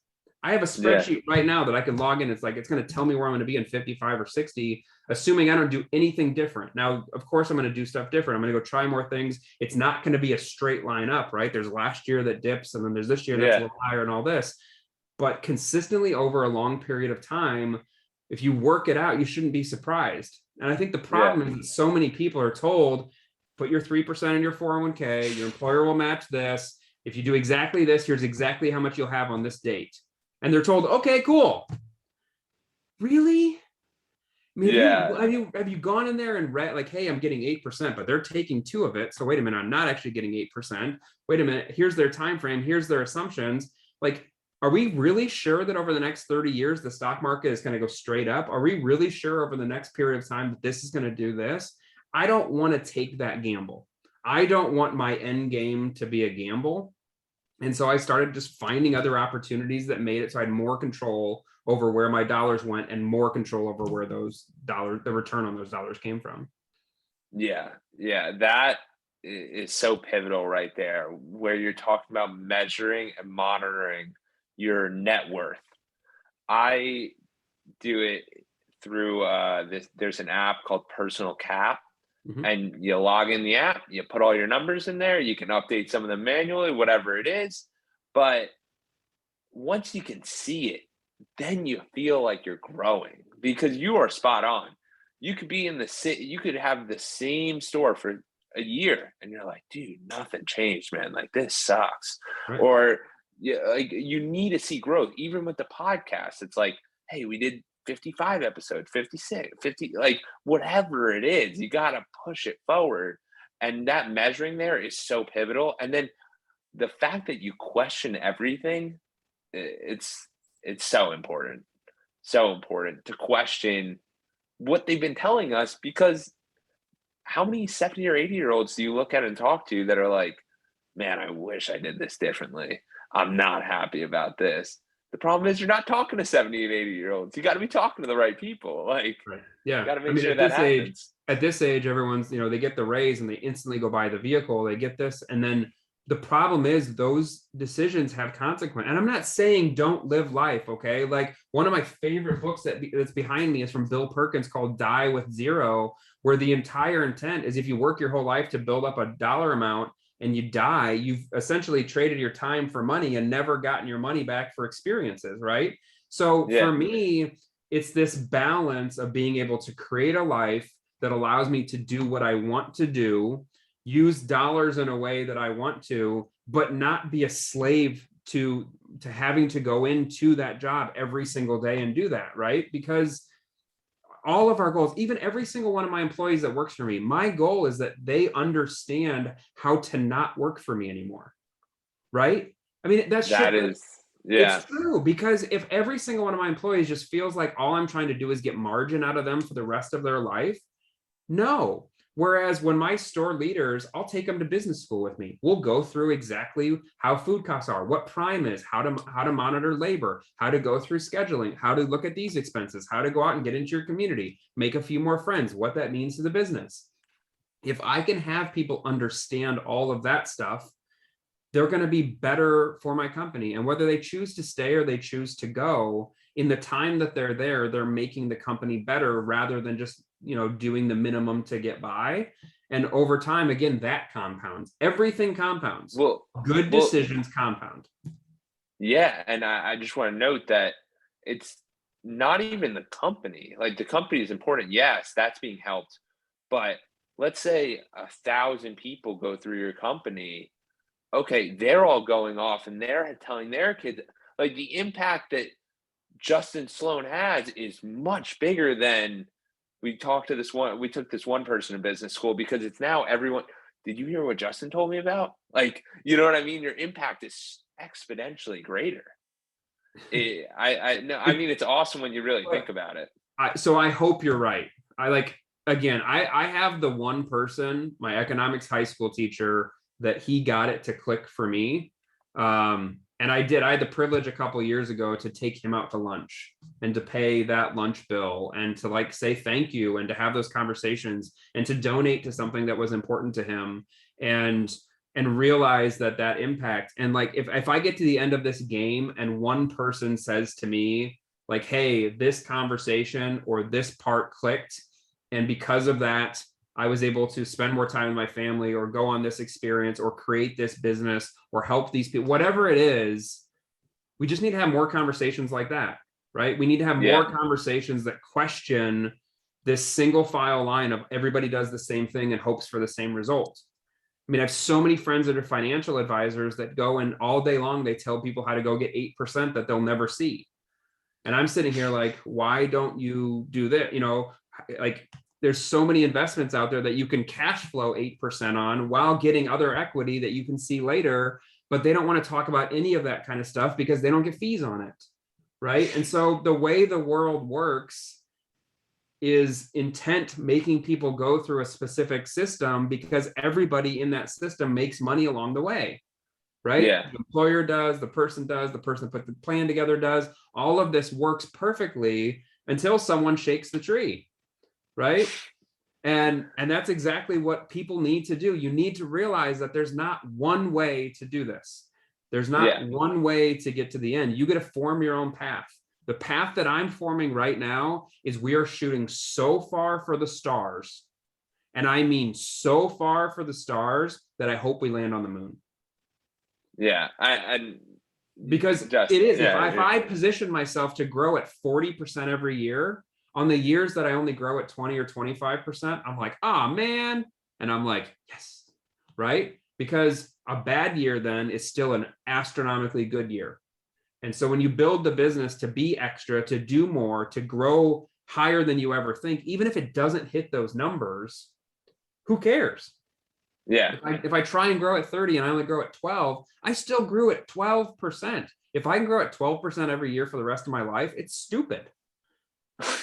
I have a spreadsheet right now that I can log in. It's like, it's going to tell me where I'm going to be in 55 or 60, assuming I don't do anything different. Now, of course, I'm going to do stuff different. I'm going to go try more things. It's not going to be a straight line up, right? There's last year that dips, and then there's this year that's a little higher and all this. But consistently over a long period of time, if you work it out, you shouldn't be surprised. And I think the problem is that so many people are told, put your 3% in your 401k, your employer will match this. If you do exactly this, here's exactly how much you'll have on this date. And they're told, okay, cool. Really? I mean, have you gone in there and read like, hey, I'm getting 8%, but they're taking 2 of it. So wait a minute, I'm not actually getting 8%. Wait a minute, here's their time frame, here's their assumptions. Like, are we really sure that over the next 30 years, the stock market is going to go straight up? Are we really sure over the next period of time that this is going to do this? I don't want to take that gamble. I don't want my end game to be a gamble. And so I started just finding other opportunities that made it so I had more control over where my dollars went and more control over where those dollars, the return on those dollars came from. Yeah, yeah, that is so pivotal right there, where you're talking about measuring and monitoring your net worth. I do it through this. There's an app called Personal Cap, Mhm. and you log in the app, you put all your numbers in there, you can update some of them manually, whatever it is. But once you can see it, then you feel like you're growing because you are spot on. You could be in you could have the same store for a year and you're like, dude, nothing changed, man. Like this sucks. Right. Or yeah, like you need to see growth. Even with the podcast, it's like, hey, we did 55 episodes, 56, 50, like whatever it is, you got to push it forward. And that measuring there is so pivotal. And then the fact that you question everything, it's so important to question what they've been telling us, because how many 70 or 80-year-olds do you look at and talk to that are like, man, I wish I did this differently, I'm not happy about this. The problem is you're not talking to 70 and 80-year-olds. You got to be talking to the right people. Like, Right. Yeah. got to I make mean, sure that happens. at this age, everyone's, they get the raise and they instantly go buy the vehicle. They get this. And then the problem is those decisions have consequence. And I'm not saying don't live life. Okay. Like one of my favorite books that's behind me is from Bill Perkins called Die with Zero, where the entire intent is if you work your whole life to build up a dollar amount and you die, you've essentially traded your time for money and never gotten your money back for experiences. Right. So for Yeah. me, it's this balance of being able to create a life that allows me to do what I want to do, use dollars in a way that I want to, but not be a slave to having to go into that job every single day and do that, right? Because all of our goals, even every single one of my employees that works for me, my goal is that they understand how to not work for me anymore, right? I mean, that That shit, is, it's yeah. true, because if every single one of my employees just feels like all I'm trying to do is get margin out of them for the rest of their life, no. Whereas when my store leaders, I'll take them to business school with me. We'll go through exactly how food costs are, what prime is, how to monitor labor, how to go through scheduling, how to look at these expenses, how to go out and get into your community, make a few more friends, what that means to the business. If I can have people understand all of that stuff, they're going to be better for my company. And whether they choose to stay or they choose to go, in the time that they're there, they're making the company better rather than just, doing the minimum to get by. And over time, again, that compounds. Everything compounds. Well, Good well, decisions compound. yeah. And I just want to note that it's not even the company. Like the company is important. Yes, that's being helped. But let's say 1,000 people go through your company. Okay, they're all going off and they're telling their kids, like the impact that Justin Sloan has is much bigger than we took this one person to business school, because it's now everyone. Did you hear what Justin told me about? Like, you know what I mean? Your impact is exponentially greater. No, I mean, it's awesome when you really think about it. So I hope you're right. I have the one person, my economics high school teacher, that he got it to click for me. And I had the privilege a couple of years ago to take him out to lunch and to pay that lunch bill and to like say thank you and to have those conversations and to donate to something that was important to him, and realize that impact. And like if I get to the end of this game and one person says to me like, hey, this conversation or this part clicked, and because of that I was able to spend more time with my family or go on this experience or create this business or help these people, whatever it is, we just need to have more conversations like that, right? We need to have Yeah, more conversations that question this single file line of everybody does the same thing and hopes for the same result. I mean, I have so many friends that are financial advisors that go and all day long, they tell people how to go get 8% that they'll never see. And I'm sitting here like, why don't you do that? Like there's so many investments out there that you can cash flow 8% on while getting other equity that you can see later, but they don't want to talk about any of that kind of stuff because they don't get fees on it. Right. And so the way the world works is intent making people go through a specific system because everybody in that system makes money along the way. right? Yeah. The employer does, the person put the plan together does. All of this works perfectly until someone shakes the tree, right? And that's exactly what people need to do. You need to realize that there's not one way to do this. There's not Yeah. one way to get to the end. You got to form your own path. The path that I'm forming right now is we are shooting so far for the stars. And I mean so far for the stars that I hope we land on the moon. Yeah. I Because just, it is, yeah, if I position myself to grow at 40% every year, on the years that I only grow at 20 or 25%, I'm like, oh man. And I'm like, yes, right? Because a bad year then is still an astronomically good year. And so when you build the business to be extra, to do more, to grow higher than you ever think, even if it doesn't hit those numbers, who cares? yeah. If I try and grow at 30 and I only grow at 12, I still grew at 12%. If I can grow at 12% every year for the rest of my life, it's stupid.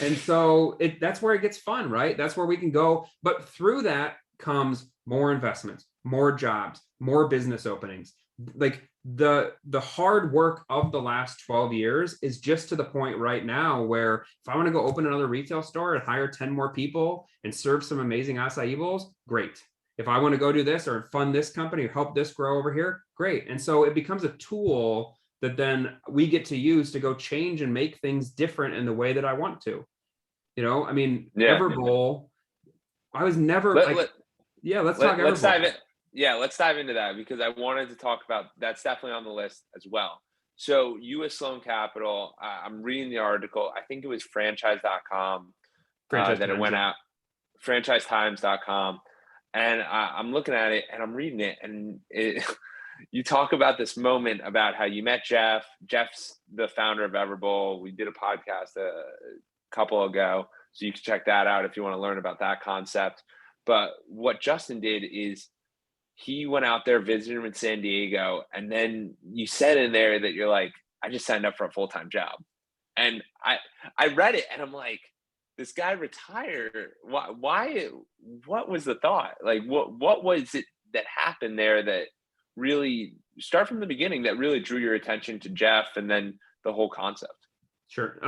And so that's where it gets fun, right? That's where we can go. But through that comes more investments, more jobs, more business openings. Like the hard work of the last 12 years is just to the point right now where if I want to go open another retail store and hire 10 more people and serve some amazing acai bowls, great. If I want to go do this or fund this company or help this grow over here, great. And so it becomes a tool that then we get to use to go change and make things different in the way that I want to. You know, I mean, Yeah. Everbowl, I was never yeah, let's talk let's Everbowl. dive in. Yeah, let's dive into that because I wanted to talk about that's definitely on the list as well. So you as Sloan Capital, I'm reading the article. I think it was franchise.com Franchise that it Times, went yeah. out, franchisetimes.com. And I'm looking at it and I'm reading it. And you talk about this moment about how you met Jeff. Jeff's the founder of Everbowl. We did a podcast a couple ago. So you can check that out if you want to learn about that concept. But what Justin did is he went out there, visited him in San Diego, and then you said in there that you're like, I just signed up for a full-time job. And I read it and I'm like, this guy retired. Why what was the thought? Like what was it that happened there that really start from the beginning that really drew your attention to Jeff and then the whole concept? Sure.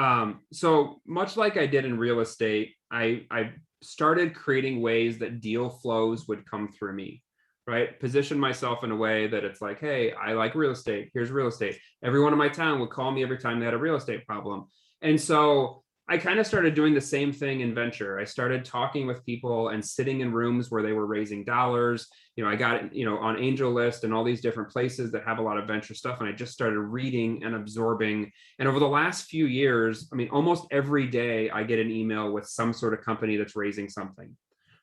So much like I did in real estate, I started creating ways that deal flows would come through me, right? Position myself in a way that it's like, hey, I like real estate. Here's real estate. Everyone in my town would call me every time they had a real estate problem. And so I kind of started doing the same thing in venture. I started talking with people and sitting in rooms where they were raising dollars. You know, I got, on Angel List and all these different places that have a lot of venture stuff. And I just started reading and absorbing. And over the last few years, I mean, almost every day I get an email with some sort of company that's raising something,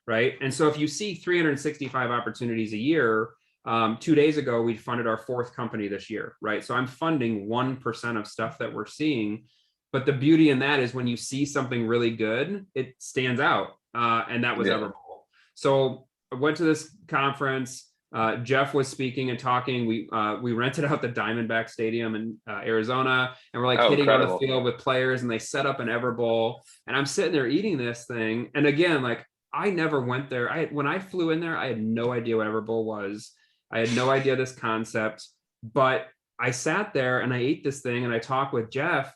right? And so if you see 365 opportunities a year, 2 days ago, we funded our 4th company this year, right? So I'm funding 1% of stuff that we're seeing. But the beauty in that is when you see something really good, it stands out. And that was Everbowl. So I went to this conference. Jeff was speaking and talking. We rented out the Diamondback Stadium in Arizona, and we're like hitting incredible. on the field with players, and they set up an Everbowl. And I'm sitting there eating this thing. And again, like I never went there. When I flew in there, I had no idea what Everbowl was. I had no idea this concept, but I sat there and I ate this thing and I talked with Jeff.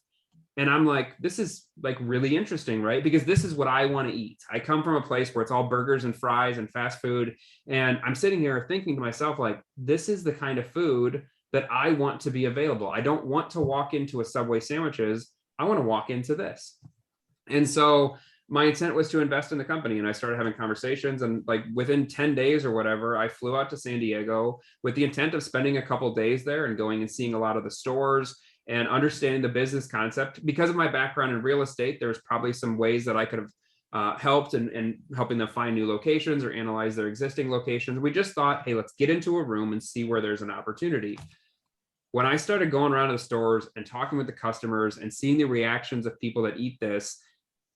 And I'm like, this is like really interesting, right? Because this is what I want to eat. I come from a place where it's all burgers and fries and fast food. And I'm sitting here thinking to myself, like, this is the kind of food that I want to be available. I don't want to walk into a Subway sandwiches. I want to walk into this. And so my intent was to invest in the company, and I started having conversations, and like within 10 days or whatever, I flew out to San Diego with the intent of spending a couple of days there and going and seeing a lot of the stores and understanding the business concept. Because of my background in real estate, there's probably some ways that I could have helped and helping them find new locations or analyze their existing locations. We just thought, hey, let's get into a room and see where there's an opportunity. When I started going around to the stores and talking with the customers and seeing the reactions of people that eat this,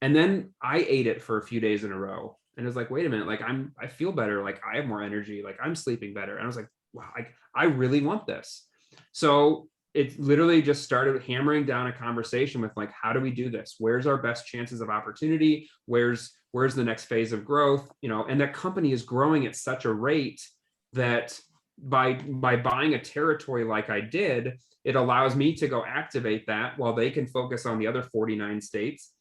and then I ate it for a few days in a row, and it was like, wait a minute, like I feel better, like I have more energy, like I'm sleeping better. And I was like, wow, I really want this. So it literally just started hammering down a conversation with like, how do we do this? Where's our best chances of opportunity? Where's the next phase of growth? And that company is growing at such a rate that by buying a territory like I did, it allows me to go activate that while they can focus on the other 49 states.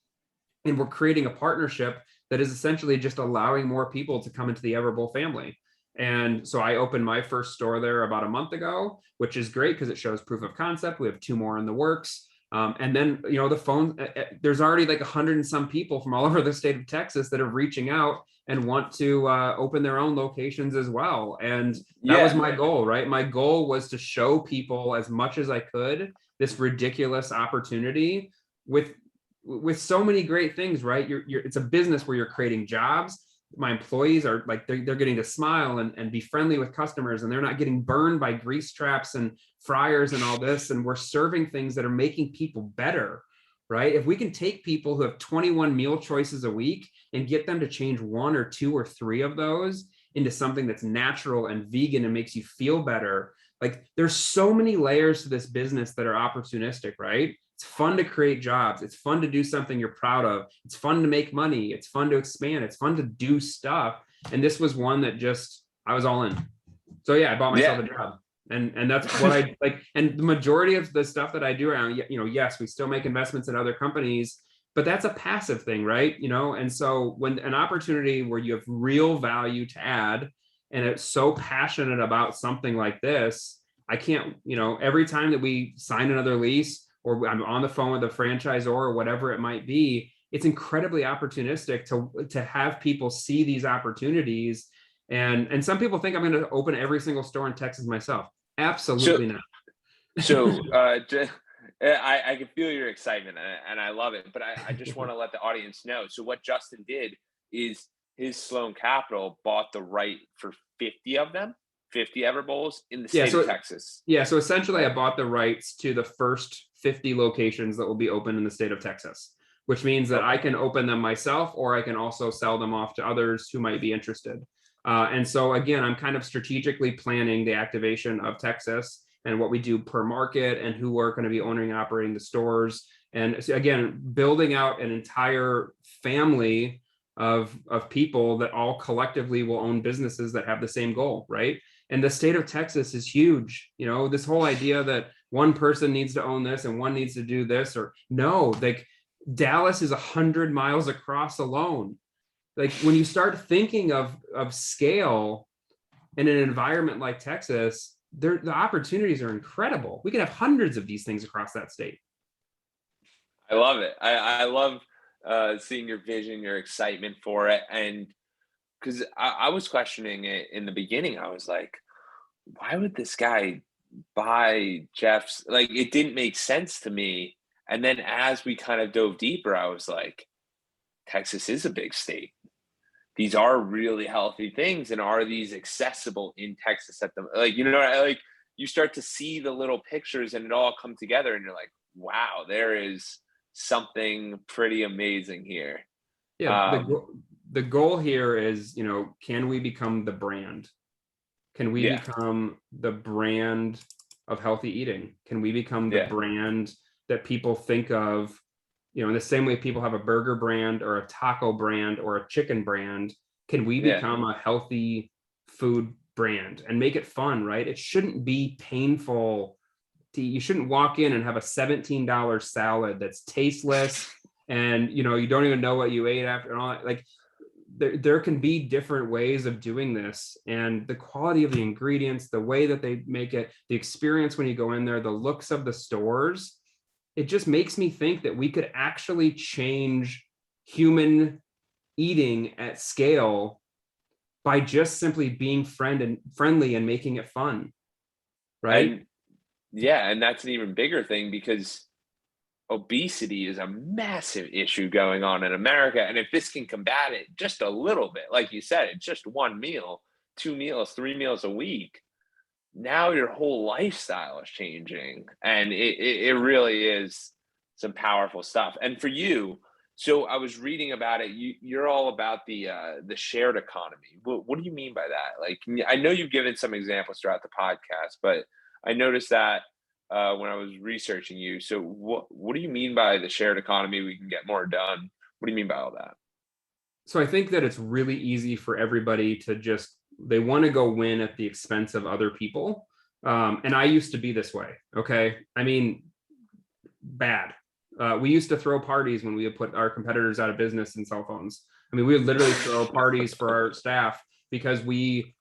And we're creating a partnership that is essentially just allowing more people to come into the Everbowl family. And so I opened my first store there about a month ago, which is great because it shows proof of concept. We have 2 more in the works. And then, the phone, there's already like 100 and some people from all over the state of Texas that are reaching out and want to open their own locations as well. And that was my goal, right? My goal was to show people as much as I could this ridiculous opportunity with so many great things, right? It's a business where you're creating jobs. My employees are like, they're getting to smile and be friendly with customers, and they're not getting burned by grease traps and fryers and all this. And we're serving things that are making people better, right? If we can take people who have 21 meal choices a week and get them to change 1 or 2 or 3 of those into something that's natural and vegan and makes you feel better, like there's so many layers to this business that are opportunistic, right? It's fun to create jobs. It's fun to do something you're proud of. It's fun to make money. It's fun to expand. It's fun to do stuff. And this was one that I was all in. So yeah, I bought myself a job. And that's what I like. And the majority of the stuff that I do around, yes, we still make investments in other companies, but that's a passive thing, right? And so when an opportunity where you have real value to add, and it's so passionate about something like this, I can't, every time that we sign another lease, or I'm on the phone with a franchisor or whatever it might be, it's incredibly opportunistic to have people see these opportunities. And some people think I'm going to open every single store in Texas myself. Absolutely not. So I can feel your excitement, and I love it, but I just want to let the audience know. So what Justin did is his Sloan Capital bought the right for 50 of them, 50 Everbowls in the state of Texas. Yeah, so essentially I bought the rights to the first 50 locations that will be open in the state of Texas, which means that I can open them myself, or I can also sell them off to others who might be interested. And so again, I'm kind of strategically planning the activation of Texas and what we do per market and who are going to be owning and operating the stores. And so again, building out an entire family of people that all collectively will own businesses that have the same goal, right? And the state of Texas is huge. This whole idea that one person needs to own this and one needs to do this, or no, like Dallas is 100 miles across alone. Like when you start thinking of scale in an environment like Texas, the opportunities are incredible. We can have hundreds of these things across that state. I love it. I love seeing your vision, your excitement for it. And because I was questioning it in the beginning, I was like, why would this guy buy Jeff's? Like, it didn't make sense to me. And then as we kind of dove deeper, I was like, Texas is a big state. These are really healthy things, and are these accessible in Texas at the you start to see the little pictures and it all come together, and you're like, wow, there is something pretty amazing here. Yeah, the goal here is, can we become the brand? Can we become the brand of healthy eating? Can we become the brand that people think of, in the same way people have a burger brand or a taco brand or a chicken brand? Can we become a healthy food brand and make it fun, right? It shouldn't be painful. You shouldn't walk in and have a $17 salad that's tasteless and, you don't even know what you ate after and all that. Like, there can be different ways of doing this, and the quality of the ingredients, the way that they make it, the experience when you go in there, the looks of the stores, it just makes me think that we could actually change human eating at scale by just simply being friendly and making it fun, right? And that's an even bigger thing, because obesity is a massive issue going on in America. And if this can combat it just a little bit, like you said, it's just 1 meal, 2 meals, 3 meals a week. Now your whole lifestyle is changing, and it really is some powerful stuff. And for you, so I was reading about it. You're all about the shared economy. What do you mean by that? Like, I know you've given some examples throughout the podcast, but I noticed that when I was researching you. So what do you mean by the shared economy? We can get more done. What do you mean by all that? So I think that it's really easy for everybody to just they want to go win at the expense of other people. And I used to be this way. Okay. I mean, bad. We used to throw parties when we would put our competitors out of business in cell phones. I mean, we would literally throw parties for our staff because we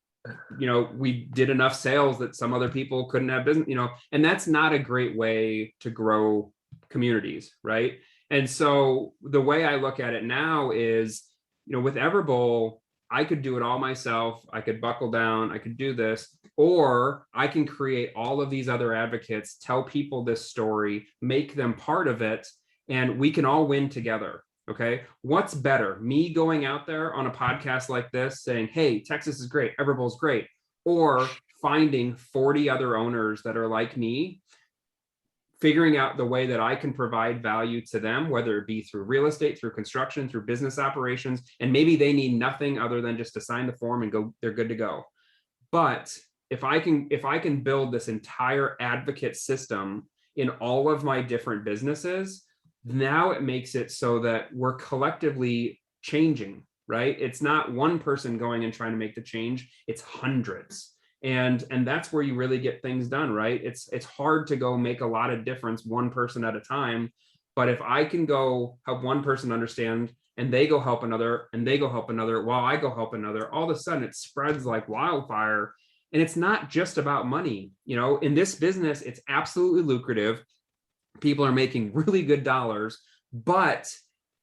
did enough sales that some other people couldn't have business, and that's not a great way to grow communities, right? And so the way I look at it now is, with Everbowl, I could do it all myself. I could buckle down. I could do this, or I can create all of these other advocates, tell people this story, make them part of it, and we can all win together. Okay. What's better? Me going out there on a podcast like this saying, hey, Texas is great, Everbowl's great, or finding 40 other owners that are like me, figuring out the way that I can provide value to them, whether it be through real estate, through construction, through business operations, and maybe they need nothing other than just to sign the form and go, they're good to go. But if I can build this entire advocate system in all of my different businesses, now it makes it so that we're collectively changing, right? It's not one person going and trying to make the change, it's hundreds. And that's where you really get things done, right? It's hard to go make a lot of difference one person at a time. But if I can go help one person understand, and they go help another, and they go help another, while I go help another, all of a sudden it spreads like wildfire. And it's not just about money. In this business, it's absolutely lucrative. People are making really good dollars, but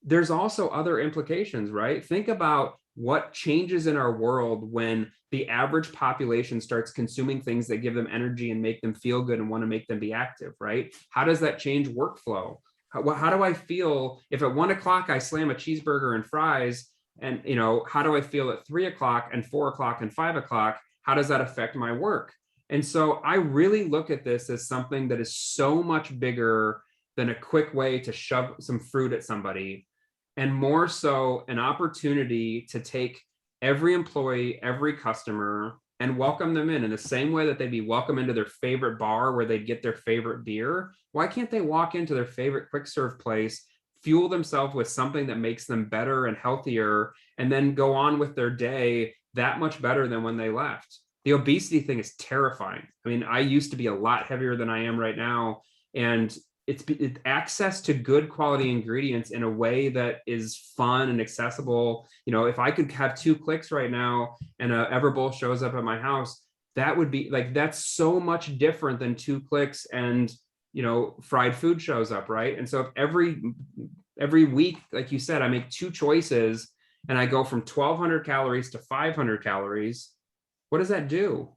there's also other implications, right? Think about what changes in our world when the average population starts consuming things that give them energy and make them feel good and want to make them be active, right? How does that change workflow? How do I feel if at 1 o'clock I slam a cheeseburger and fries? And, how do I feel at 3 o'clock and 4 o'clock and 5 o'clock? How does that affect my work? And so I really look at this as something that is so much bigger than a quick way to shove some fruit at somebody, and more so an opportunity to take every employee, every customer, and welcome them in the same way that they'd be welcome into their favorite bar where they'd get their favorite beer. Why can't they walk into their favorite quick serve place, fuel themselves with something that makes them better and healthier, and then go on with their day that much better than when they left? The obesity thing is terrifying. I mean, I used to be a lot heavier than I am right now. And it's access to good quality ingredients in a way that is fun and accessible. If I could have 2 clicks right now and a Everbowl shows up at my house, that would be like, that's so much different than 2 clicks and, fried food shows up, right? And so if every week, like you said, I make 2 choices and I go from 1,200 calories to 500 calories, what does that do?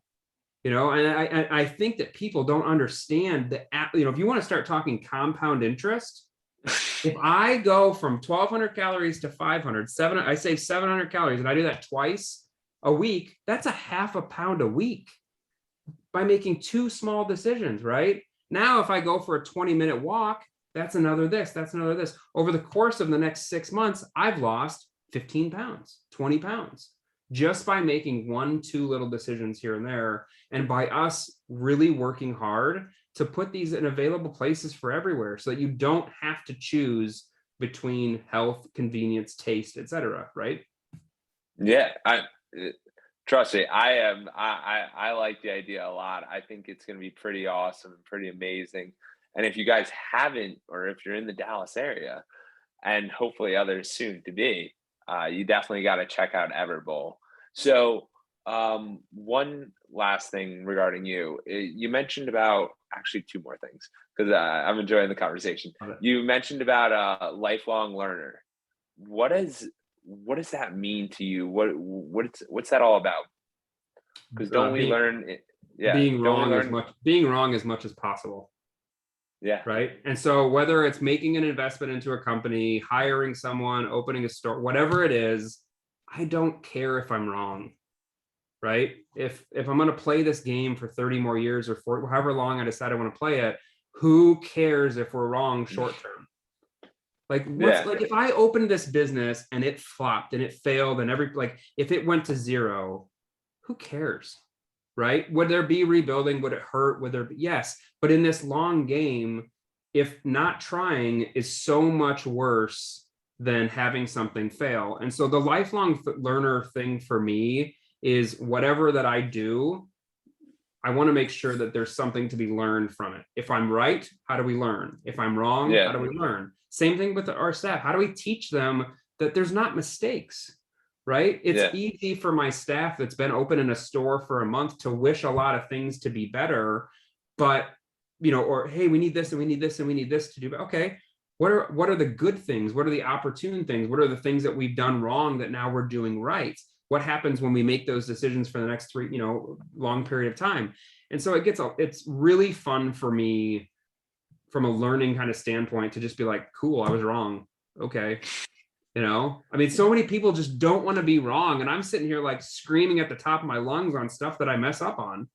And I think that people don't understand that, if you want to start talking compound interest, if I go from 1,200 calories to 500, I save 700 calories, and I do that twice a week, that's a half a pound a week by making 2 small decisions, right? Now, if I go for a 20-minute walk, that's another this, that's another this. Over the course of the next 6 months, I've lost 15 pounds, 20 pounds. Just by making 1-2 little decisions here and there, and by us really working hard to put these in available places for everywhere so that you don't have to choose between health, convenience, taste, etc. Right? Yeah, trust me, I like the idea a lot. I think it's going to be pretty awesome and pretty amazing. And if you guys haven't, or if you're in the Dallas area, and hopefully others soon to be, you definitely got to check out Everbowl. So one last thing regarding you, you mentioned about actually 2 more things, because I'm enjoying the conversation. You mentioned about a lifelong learner. What does that mean to you? What's that all about? Because don't we learn? Yeah, being wrong as much as possible. Yeah. Right. And so whether it's making an investment into a company, hiring someone, opening a store, whatever it is, I don't care if I'm wrong. Right. If I'm going to play this game for 30 more years or for however long I decide I want to play it, who cares if we're wrong short term? Like, like if I opened this business and it flopped and it failed and if it went to 0, who cares? Right? Would there be rebuilding? Would it hurt? Would there be? Yes. But in this long game, if not trying is so much worse than having something fail. And so the lifelong learner thing for me is whatever that I do, I want to make sure that there's something to be learned from it. If I'm right, how do we learn? If I'm wrong, how do we learn? Same thing with our staff. How do we teach them that there's not mistakes, right? It's easy for my staff that's been open in a store for a month to wish a lot of things to be better, but, you know, or, hey, we need this and we need this and we need this to do. Okay, what are the good things? What are the opportune things? What are the things that we've done wrong that now we're doing right? What happens when we make those decisions for the next long period of time? And so it's really fun for me from a learning kind of standpoint to just be like, cool, I was wrong. Okay. You know, I mean, so many people just don't want to be wrong. And I'm sitting here like screaming at the top of my lungs on stuff that I mess up on.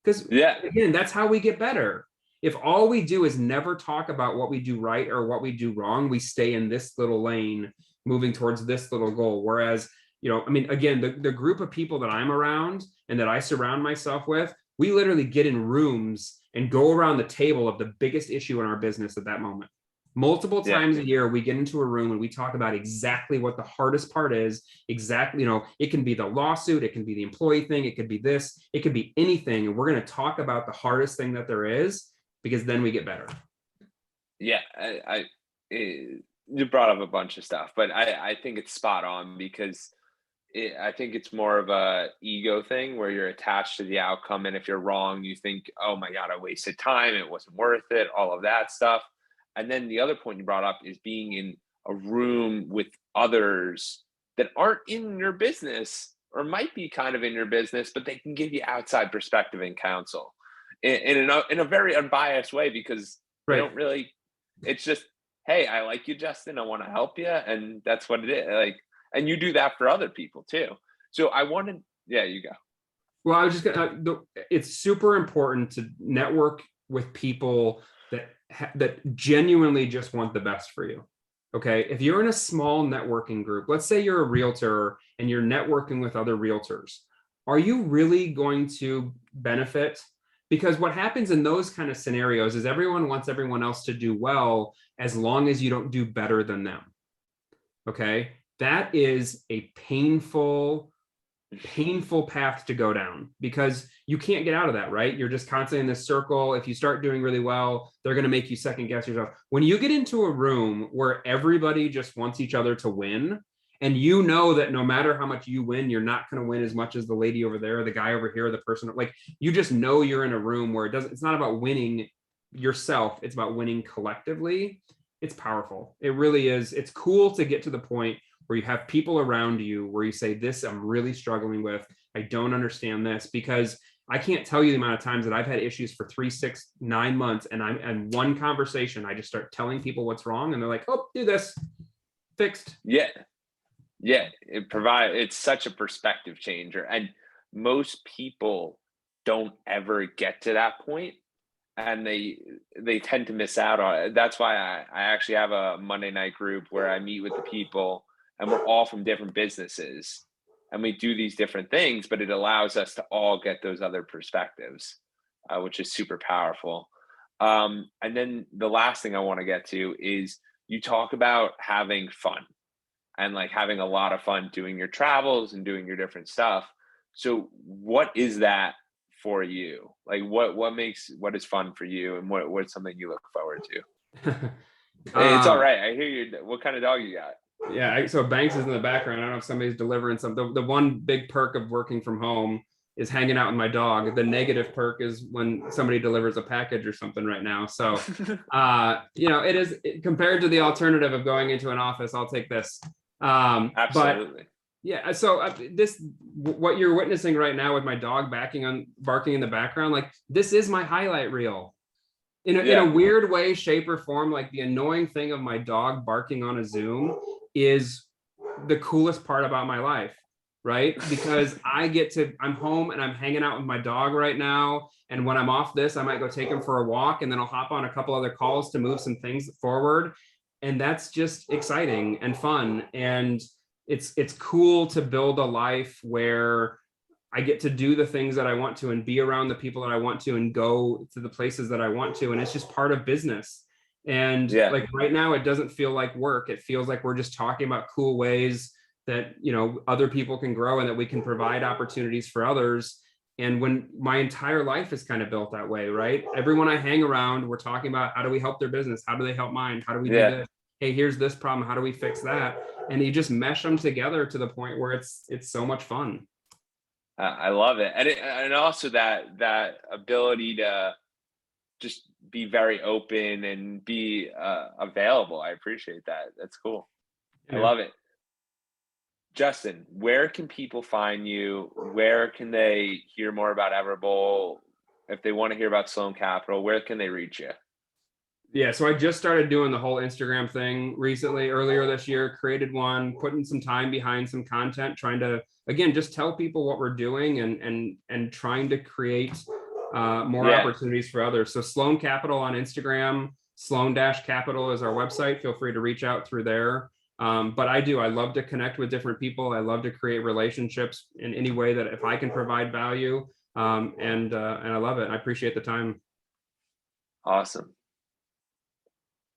Because again, that's how we get better. If all we do is never talk about what we do right or what we do wrong, we stay in this little lane moving towards this little goal. Whereas, you know, I mean, again, the group of people that I'm around and that I surround myself with, we literally get in rooms and go around the table of the biggest issue in our business at that moment. Multiple times a year, we get into a room and we talk about exactly what the hardest part is. Exactly, you know, it can be the lawsuit, it can be the employee thing, it could be this, it could be anything. And we're going to talk about the hardest thing that there is, because then we get better. Yeah, you brought up a bunch of stuff, but I think it's spot on, because I think it's more of a ego thing where you're attached to the outcome. And if you're wrong, you think, oh my God, I wasted time. It wasn't worth it, all of that stuff. And then the other point you brought up is being in a room with others that aren't in your business, or might be kind of in your business, but they can give you outside perspective and counsel in a very unbiased way, because they don't really, it's just, hey, I like you, Justin, I want to help you. And that's what it is. Like, and you do that for other people too. So I wanted, you go. Well, I was just gonna, it's super important to network with people that genuinely just want the best for you. Okay. If you're in a small networking group, let's say you're a realtor and you're networking with other realtors, are you really going to benefit? Because what happens in those kind of scenarios is everyone wants everyone else to do well, as long as you don't do better than them. Okay. That is a painful path to go down, because you can't get out of that, right? You're just constantly in this circle. If you start doing really well, they're going to make you second guess yourself. When you get into a room where everybody just wants each other to win, and you know that no matter how much you win, you're not going to win as much as the lady over there, the guy over here, the person, like, you just know you're in a room where it's not about winning yourself, it's about winning collectively. It's powerful. It really is. It's cool to get to the point where you have people around you where you say, this I'm really struggling with. I don't understand this, because I can't tell you the amount of times that I've had issues for 3, 6, 9 months. And one conversation, I just start telling people what's wrong. And they're like, oh, do this, fixed. Yeah. It's such a perspective changer. And most people don't ever get to that point, and they tend to miss out on it. That's why I actually have a Monday night group where I meet with the people, and we're all from different businesses, and we do these different things, but it allows us to all get those other perspectives, which is super powerful. And then the last thing I want to get to is, you talk about having fun, and like having a lot of fun doing your travels and doing your different stuff. So what is that for you? Like what is fun for you, and what's something you look forward to? It's all right. I hear you. What kind of dog you got? Yeah, so Banks is in the background. I don't know if somebody's delivering something. The one big perk of working from home is hanging out with my dog. The negative perk is when somebody delivers a package or something right now. So, it is, compared to the alternative of going into an office, I'll take this. Absolutely. But yeah, so what you're witnessing right now with my dog barking in the background, like, this is my highlight reel. In a weird way, shape, or form. Like, the annoying thing of my dog barking on a Zoom is the coolest part about my life, right? Because I'm home and I'm hanging out with my dog right now. And when I'm off this, I might go take him for a walk, and then I'll hop on a couple other calls to move some things forward. And that's just exciting and fun. And it's cool to build a life where I get to do the things that I want to, and be around the people that I want to, and go to the places that I want to. And it's just part of business. And like right now, it doesn't feel like work. It feels like we're just talking about cool ways that, you know, other people can grow and that we can provide opportunities for others. And when my entire life is kind of built that way, right? Everyone I hang around, we're talking about how do we help their business? How do they help mine? How do we do Yeah. this? Hey, here's this problem. How do we fix that? And you just mesh them together to the point where it's so much fun. I love it. And also that ability to just be very open and be available. I appreciate that. That's cool. I Yeah. love it. Justin, where can people find you? Where can they hear more about Everbowl? If they want to hear about Sloan Capital, where can they reach you? Yeah, so I just started doing the whole Instagram thing recently, earlier this year, created one, putting some time behind some content, trying to, again, just tell people what we're doing and trying to create more Yeah, opportunities for others. So Sloan Capital on Instagram, Sloan-Capital is our website. Feel free to reach out through there. But I love to connect with different people. I love to create relationships in any way that if I can provide value. And I love it. I appreciate the time. awesome.